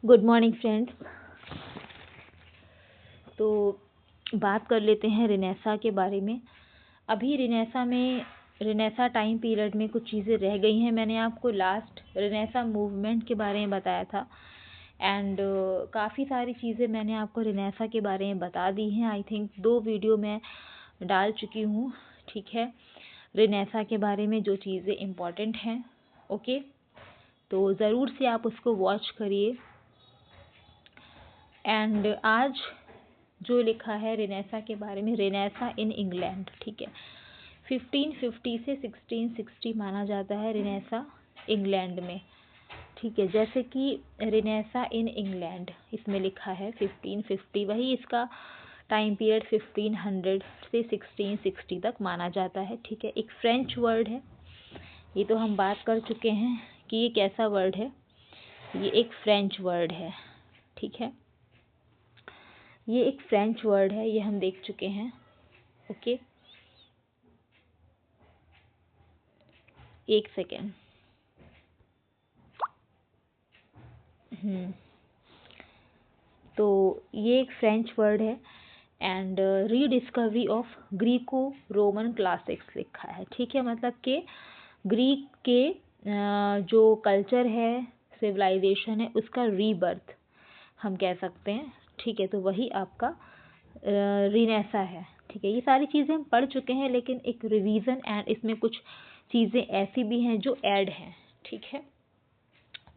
Good morning friends. तो बात कर लेते हैं रिनेसा के बारे में। अभी रिनेसा टाइम पीरियड में कुछ चीज़ें रह गई हैं। मैंने आपको लास्ट रिनेसा मूवमेंट के बारे में बताया था एंड काफ़ी सारी चीज़ें मैंने आपको रिनेसा के बारे में बता दी हैं। आई थिंक 2 वीडियो मैं डाल चुकी हूँ, ठीक है, रिनेसा के बारे में जो चीज़ें इम्पॉर्टेंट हैं। ओके, तो ज़रूर से आप उसको वॉच करिए। एंड आज जो लिखा है रिनेसा के बारे में, रिनेसा इन इंग्लैंड, ठीक है, 1550 से 1660 माना जाता है रिनेसा इंग्लैंड में, ठीक है। जैसे कि रिनेसा इन इंग्लैंड इसमें लिखा है 1550, वही इसका टाइम पीरियड 1500 से 1660 तक माना जाता है, ठीक है। एक फ्रेंच वर्ड है, ये तो हम बात कर चुके हैं कि ये कैसा वर्ड है। ये एक फ्रेंच वर्ड है, ठीक है, ये एक फ्रेंच वर्ड है, ये हम देख चुके हैं। ओके, एक सेकेंड। तो ये एक फ्रेंच वर्ड है and rediscovery of Greco Roman classics लिखा है, ठीक है। मतलब कि ग्रीक के जो कल्चर है, सिविलाइजेशन है, उसका रीबर्थ हम कह सकते हैं, ठीक है। तो वही आपका रिनेसा है, ठीक है। ये सारी चीज़ें हम पढ़ चुके हैं, लेकिन एक रिवीजन एंड इसमें कुछ चीज़ें ऐसी भी हैं जो ऐड हैं, ठीक है।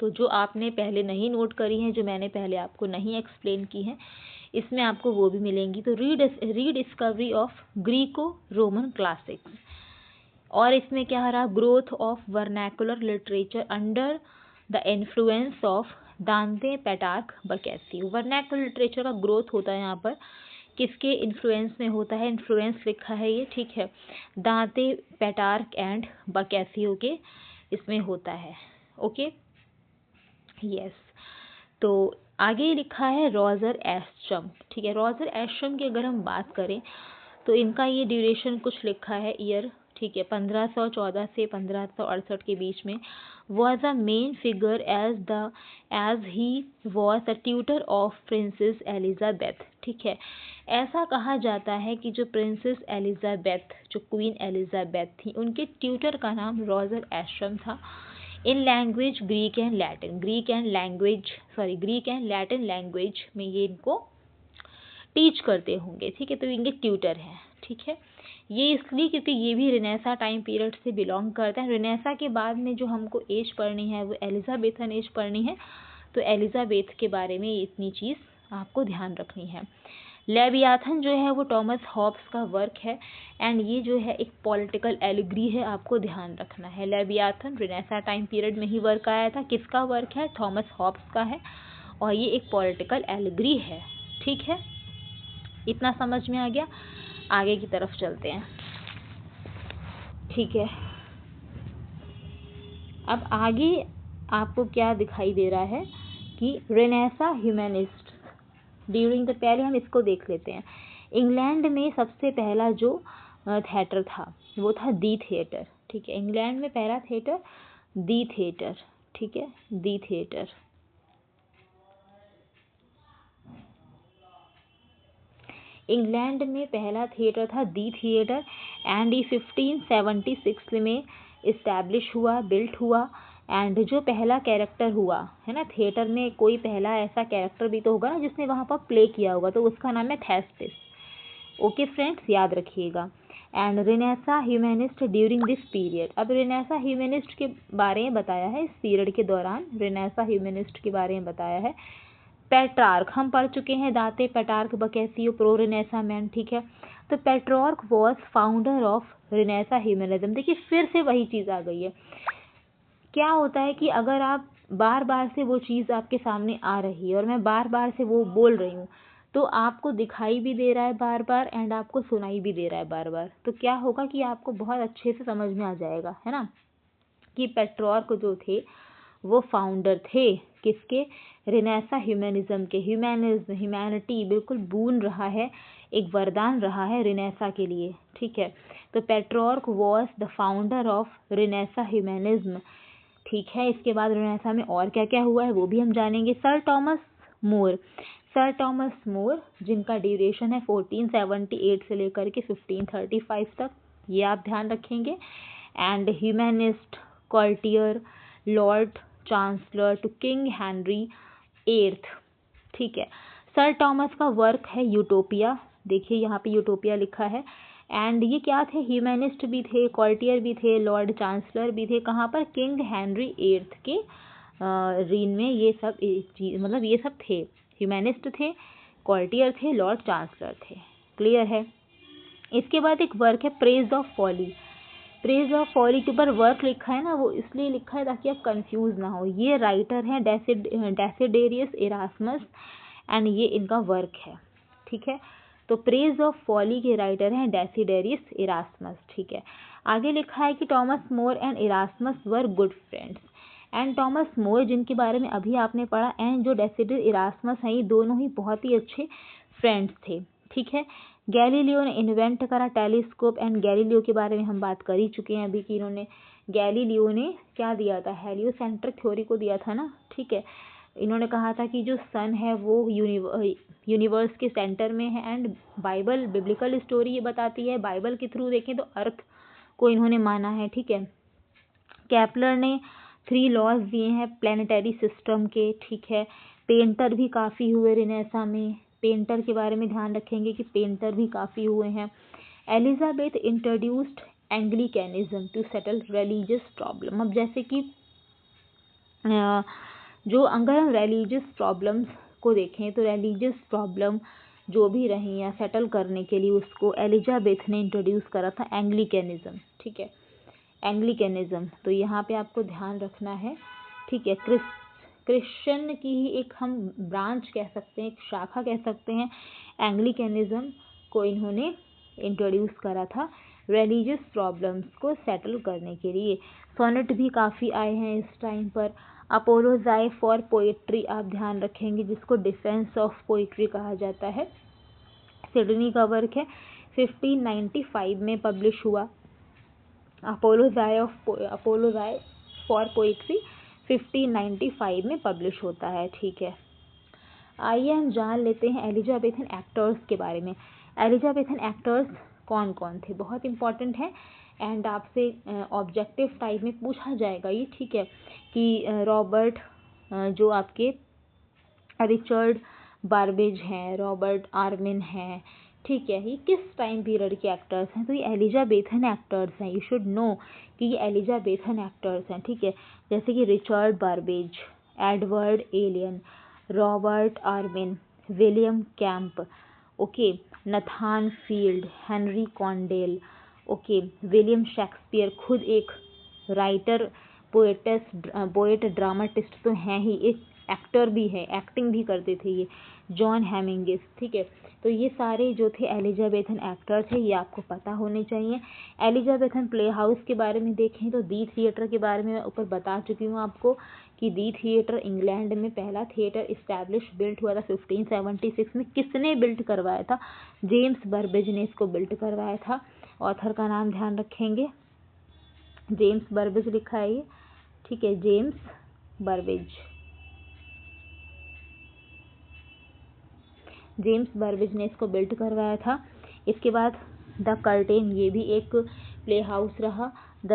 तो जो आपने पहले नहीं नोट करी हैं, जो मैंने पहले आपको नहीं एक्सप्लेन की हैं, इसमें आपको वो भी मिलेंगी। तो rediscovery of Greco Roman classics, और इसमें क्या रहा, growth of vernacular literature under the influence of दांते, पेटार्क, बकैसियो। वर्नैकुलर लिटरेचर का ग्रोथ होता है यहाँ पर, किसके इन्फ्लुएंस में होता है, इन्फ्लुएंस लिखा है ये, ठीक है, दांते, पेटार्क एंड बकैसियो के इसमें होता है। Okay, yes. तो आगे लिखा है रॉजर एस्ट्रम, ठीक है। रॉजर एस्ट्रम की अगर हम बात करें तो इनका ये ड्यूरेशन कुछ लिखा है ईयर, ठीक है, 1514 से 1568 के बीच में। Was a main figure as he was the tutor of Princess Elizabeth, ठीक है। ऐसा कहा जाता है कि जो प्रिंसेस एलिजाबेथ, जो क्वीन एलिजाबेथ थी, उनके ट्यूटर का नाम रॉजर एस्ट्रम था। इन language Greek and Latin language में ये इनको टीच करते होंगे, ठीक है। तो इनके ट्यूटर हैं, ठीक है। ये इसलिए क्योंकि ये भी रिनेसा टाइम पीरियड से बिलोंग करते हैं। रिनेसा के बाद में जो हमको एज पढ़नी है वो एलिजाबेथन एज पढ़नी है, तो एलिजाबेथ के बारे में इतनी चीज़ आपको ध्यान रखनी है। लेवियाथन जो है वो टॉमस हॉब्स का वर्क है एंड ये जो है एक पॉलिटिकल एलिग्री है, आपको ध्यान रखना है। लेवियाथन रिनेसा टाइम पीरियड में ही वर्क आया था, किसका वर्क है, थॉमस हॉब्स का है, और ये एक पॉलिटिकल एलिग्री है, ठीक है। इतना समझ में आ गया, आगे की तरफ चलते हैं, ठीक है। अब आगे आपको क्या दिखाई दे रहा है कि रेनेसा ह्यूमनिस्ट ड्यूरिंग द, पहले हम इसको देख लेते हैं। इंग्लैंड में सबसे पहला जो थिएटर था वो था दी थिएटर, ठीक है। इंग्लैंड में पहला थिएटर दी थिएटर, ठीक है, दी थिएटर। इंग्लैंड में पहला थिएटर था दी थिएटर एंड ये 1576 में इस्टेब्लिश हुआ, बिल्ट हुआ। एंड जो पहला कैरेक्टर हुआ है ना थिएटर में, कोई पहला ऐसा कैरेक्टर भी तो होगा ना जिसने वहाँ पर प्ले किया होगा, तो उसका नाम है थेस्टिस। ओके फ्रेंड्स, याद रखिएगा। And renaissance humanist during this period, अब रिनेसा ह्यूमनिस्ट के बारे में बताया है, इस पीरियड के दौरान रिनेसा ह्यूमनिस्ट के बारे में बताया है। पेट्रार्क हम पढ़ चुके हैं, दाते, पेटार्क, बकैसियो, प्रो रिनेसा मैन, ठीक है। तो Petrarch was founder of renaissance humanism. देखिए फिर से वही चीज़ आ गई है। क्या होता है कि अगर आप बार बार से वो चीज़ आपके सामने आ रही है और मैं बार बार से वो बोल रही हूँ, तो आपको दिखाई भी दे रहा है बार बार एंड आपको सुनाई भी दे रहा है बार बार, तो क्या होगा कि आपको बहुत अच्छे से समझ में आ जाएगा, है ना, कि पेट्रार्क जो थे वो फाउंडर थे किसके, रिनेसा ह्यूमनिज्म के। ह्यूमैनिटी बिल्कुल बून रहा है, एक वरदान रहा है रिनेसा के लिए, ठीक है। तो Petrarch was the founder of renaissance humanism ठीक है। इसके बाद रेनेसां में और क्या क्या हुआ है वो भी हम जानेंगे। सर टॉमस मोर जिनका ड्यूरेशन है 1478 से लेकर के 1535 तक, ये आप ध्यान रखेंगे। And humanist, courtier, Lord Chancellor to King Henry 8th, ठीक है। सर टॉमस का वर्क है यूटोपिया, देखिए यहाँ पे यूटोपिया लिखा है। एंड ये क्या थे, ह्यूमैनिस्ट भी थे, कॉल्टियर भी थे, लॉर्ड चांसलर भी थे। कहाँ पर, किंग हेनरी 8th के रीन में ये सब मतलब ये सब थे, ह्यूमैनिस्ट थे, कॉल्टियर थे, लॉर्ड चांसलर थे। क्लियर है। इसके बाद एक वर्क है Praise of Folly. Praise of folly के ऊपर वर्क लिखा है ना, वो इसलिए लिखा है ताकि आप कंफ्यूज ना हो। ये राइटर हैं डेसिडेरियस इरास्मस एंड ये इनका वर्क है, ठीक है। तो प्रेज ऑफ फॉली के राइटर हैं डेसिडेरियस इरास्मस, ठीक है। आगे लिखा है कि Thomas More and Erasmus were good friends. And Thomas More जिनके बारे में अभी आपने पढ़ा, एंड जो डेसिडेरियस इरास्मस हैं, ये दोनों ही बहुत ही अच्छे फ्रेंड्स थे, ठीक है। गैलीलियो ने इन्वेंट करा टेलीस्कोप, एंड गैलीलियो के बारे में हम बात कर ही चुके हैं अभी कि इन्होंने, गैलीलियो ने क्या दिया था, हेलियोसेंट्रिक थ्योरी को दिया था ना, ठीक है। इन्होंने कहा था कि जो सन है वो यूनिवर्स के सेंटर में है। एंड बाइबल, बिब्लिकल स्टोरी ये बताती है, बाइबल के थ्रू देखें तो अर्थ को इन्होंने माना है, ठीक है। केपलर ने 3 लॉज दिए हैं प्लानिटरी सिस्टम के, ठीक है। पेंटर भी काफ़ी हुए रेनेसां में, पेंटर के बारे में ध्यान रखेंगे कि पेंटर भी काफ़ी हुए हैं। Elizabeth introduced Anglicanism to settle religious problem. अब जैसे कि जो अगर हम रिलीजियस प्रॉब्लम्स को देखें तो रिलीजियस प्रॉब्लम जो भी रही या सेटल करने के लिए उसको एलिजाबेथ ने इंट्रोड्यूस करा था एंग्लिकैनिज्म, ठीक है। एंग्लिकैनिज्म, तो यहाँ पे आपको ध्यान रखना है, ठीक है। क्रिश्चियन की ही एक हम ब्रांच कह सकते हैं, एक शाखा कह सकते हैं, एंग्लिकैनिज्म को इन्होंने इंट्रोड्यूस करा था रिलीजियस प्रॉब्लम्स को सेटल करने के लिए। सोनेट भी काफ़ी आए हैं इस टाइम पर। अपोलोजाई फॉर पोइट्री आप ध्यान रखेंगे, जिसको डिफेंस ऑफ पोइट्री कहा जाता है। सिडनी का वर्क है 1595 में पब्लिश हुआ। अपोलोजाई फॉर पोइट्री 1595 में पब्लिश होता है, ठीक है। आइए हम जान लेते हैं एलिजाबेथन एक्टर्स के बारे में। एलिजाबेथन एक्टर्स कौन कौन थे, बहुत इंपॉर्टेंट है एंड आपसे ऑब्जेक्टिव टाइप में पूछा जाएगा ये, ठीक है। कि रॉबर्ट, जो आपके रिचर्ड बारबेज हैं, रॉबर्ट आर्मिन हैं, ठीक है, ये किस टाइम पीरियड के एक्टर्स हैं, तो ये एलिजाबेथन एक्टर्स हैं। यू शुड नो कि ये एलिजाबेथन एक्टर्स हैं, ठीक है। जैसे कि Richard Burbage, Edward Alleyn, Robert Armin, William Kemp, okay, Nathan Field, Henry Condell, okay, William Shakespeare, खुद एक राइटर, पोएट, ड्रामाटिस्ट तो हैं ही, एक एक्टर भी है, एक्टिंग भी करते थे ये, जॉन हेमिंगिस, ठीक है। तो ये सारे जो थे एलिजाबेथन एक्टर थे, ये आपको पता होने चाहिए। एलिजाबेथन प्ले हाउस के बारे में देखें तो दी थिएटर के बारे में मैं ऊपर बता चुकी हूँ आपको कि दी थिएटर इंग्लैंड में पहला थिएटर इस्टेब्लिश बिल्ट हुआ था 1576 में। किसने बिल्ट करवाया था, जेम्स बर्बेज ने इसको बिल्ट करवाया था। ऑथर का नाम ध्यान रखेंगे, जेम्स बर्बेज लिखा है ये, ठीक है, जेम्स बर्बेज, जेम्स बर्बेज ने इसको बिल्ट करवाया था। इसके बाद द कर्टेन, ये भी एक प्ले हाउस रहा। द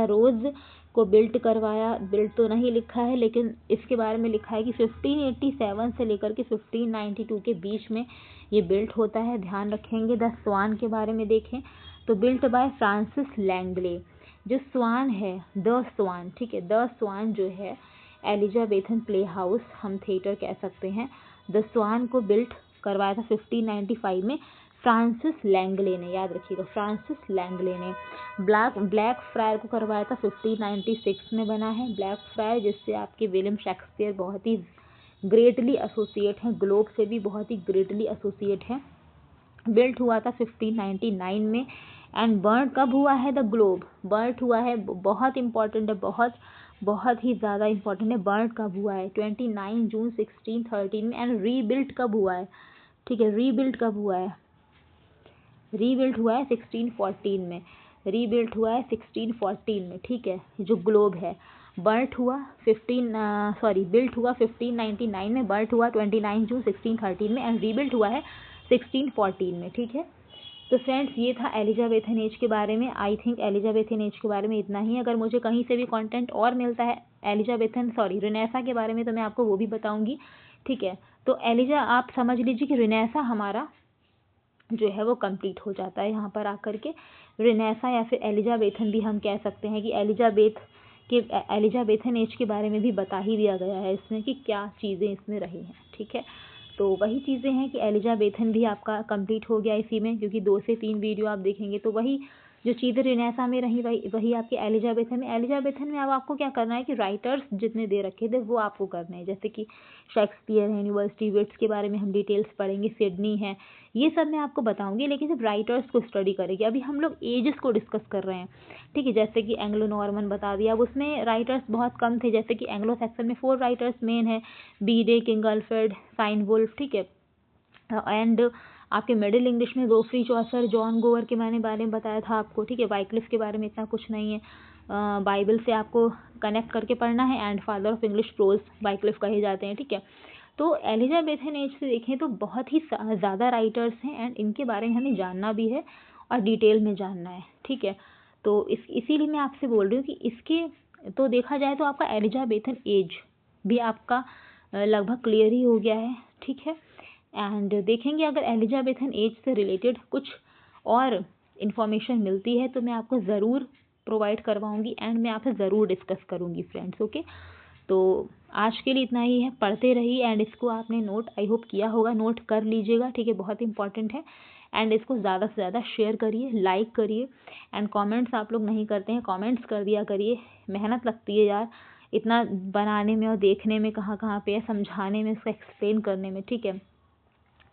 रोज को बिल्ट करवाया, बिल्ट तो नहीं लिखा है लेकिन इसके बारे में लिखा है कि 1587 से लेकर के 1592 के बीच में ये बिल्ट होता है, ध्यान रखेंगे। द स्वान के बारे में देखें तो बिल्ट बाय फ्रांसिस लैंगले। जो स्वान है, द स्वान, ठीक है, द स्वान जो है एलिजाबेथन प्ले हाउस हम थिएटर कह सकते हैं, द स्वान को बिल्ट करवाया था 1595 में फ्रांसिस लैंगले ने, याद रखिएगा, फ्रांसिस लैंगले ने। ब्लैक फ्रायर को करवाया था 1596 में बना है ब्लैक फ्रायर, जिससे आपके विलियम शेक्सपियर बहुत ही ग्रेटली एसोसिएट हैं, ग्लोब से भी बहुत ही ग्रेटली एसोसिएट हैं। बिल्ट हुआ था 1599 में। एंड बर्न कब हुआ है, द ग्लोब बर्न हुआ है, बहुत इंपॉर्टेंट है, बहुत ही ज़्यादा इंपॉर्टेंट है। बर्न कब हुआ है, 29 जून 1613 में। एंड रीबिल्ट कब हुआ है, ठीक है, रीबिल्ट कब हुआ है, रीबिल्ट हुआ है 1614 में। रीबिल्ट हुआ है 1614 में, ठीक है, जो ग्लोब है। बिल्ट हुआ 1599 में, बर्ट हुआ 29 जून 1613 में, एंड रीबिल्ट हुआ है 1614 में, ठीक है। तो फ्रेंड्स ये था एलिजाबेथन एज के बारे में। आई थिंक एलिजाबेथन एज के बारे में इतना ही। अगर मुझे कहीं से भी कंटेंट और मिलता है रेनेसा के बारे में तो मैं आपको वो भी बताऊंगी, ठीक है। तो आप समझ लीजिए कि रेनेसा हमारा जो है वो कंप्लीट हो जाता है यहाँ पर आकर के। रेनेसा या फिर एलिजाबेथन भी हम कह सकते हैं कि एलिजाबेथन एज के बारे में भी बता ही दिया गया है इसमें कि क्या चीज़ें इसमें रही हैं, ठीक है। तो वही चीज़ें हैं कि एलिजाबेथन भी आपका कंप्लीट हो गया इसी में, क्योंकि 2 से 3 वीडियो आप देखेंगे तो वही जो चीज़ें रेनेसा में रही वही आपकी एलिजाबेथन में अब आपको क्या करना है कि राइटर्स जितने दे रखे थे वो आपको करने हैं। जैसे कि शेक्सपियर है, यूनिवर्सिटी विट्स के बारे में हम डिटेल्स पढ़ेंगे, सिडनी है, ये सब मैं आपको बताऊंगी, लेकिन जब राइटर्स को स्टडी करेंगे। अभी हम लोग एजेस को डिस्कस कर रहे हैं, ठीक है। जैसे कि एंग्लो नॉर्मन बता दिया, अब उसमें राइटर्स बहुत कम थे। जैसे कि एंग्लो सेक्शन में 4 राइटर्स मेन है, बीडे, किंग अल्फ्रेड, साइन वुल्फ, ठीक है। एंड आपके मिडिल इंग्लिश में गोफ्री चौसर, जॉन गोवर के बारे में बताया था आपको, ठीक है। वाइक्लिफ के बारे में इतना कुछ नहीं है, बाइबल से आपको कनेक्ट करके पढ़ना है। And father of English pros Wycliffe कहे जाते हैं, ठीक है। तो एलिजाबेथन एज से देखें तो बहुत ही ज़्यादा राइटर्स हैं एंड इनके बारे में हमें जानना भी है और डिटेल में जानना है, ठीक है। तो इसीलिए मैं आपसे बोल रही हूँ कि इसके तो देखा जाए तो आपका एलिजाबेथन एज भी आपका लगभग क्लियर ही हो गया है, ठीक है। एंड देखेंगे अगर एलिजाबेथन एज से रिलेटेड कुछ और इन्फॉर्मेशन मिलती है तो मैं आपको ज़रूर प्रोवाइड करवाऊंगी एंड मैं आपसे ज़रूर डिस्कस करूंगी फ्रेंड्स, ओके। तो आज के लिए इतना ही है, पढ़ते रहिए एंड इसको आपने नोट आई होप किया होगा, नोट कर लीजिएगा, ठीक है, बहुत इंपॉर्टेंट है। एंड इसको ज़्यादा से ज़्यादा शेयर करिए, लाइक करिए एंड कमेंट्स आप लोग नहीं करते हैं, कमेंट्स कर दिया करिए। मेहनत लगती है यार इतना बनाने में और देखने में कहाँ कहाँ पे है, समझाने में, इसको एक्सप्लेन करने में, ठीक है।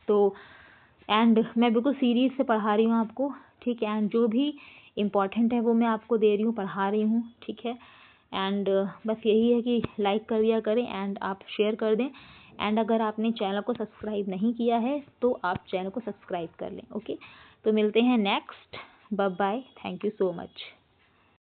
तो एंड मैं बिल्कुल सीरीज से पढ़ा रही हूँ आपको, ठीक है। एंड जो भी इम्पॉर्टेंट है वो मैं आपको दे रही हूँ, पढ़ा रही हूँ, ठीक है। एंड बस यही है कि लाइक कर दिया करें एंड आप शेयर कर दें। एंड अगर आपने चैनल को सब्सक्राइब नहीं किया है तो आप चैनल को सब्सक्राइब कर लें, ओके। तो मिलते हैं next, bye bye, thank you so much.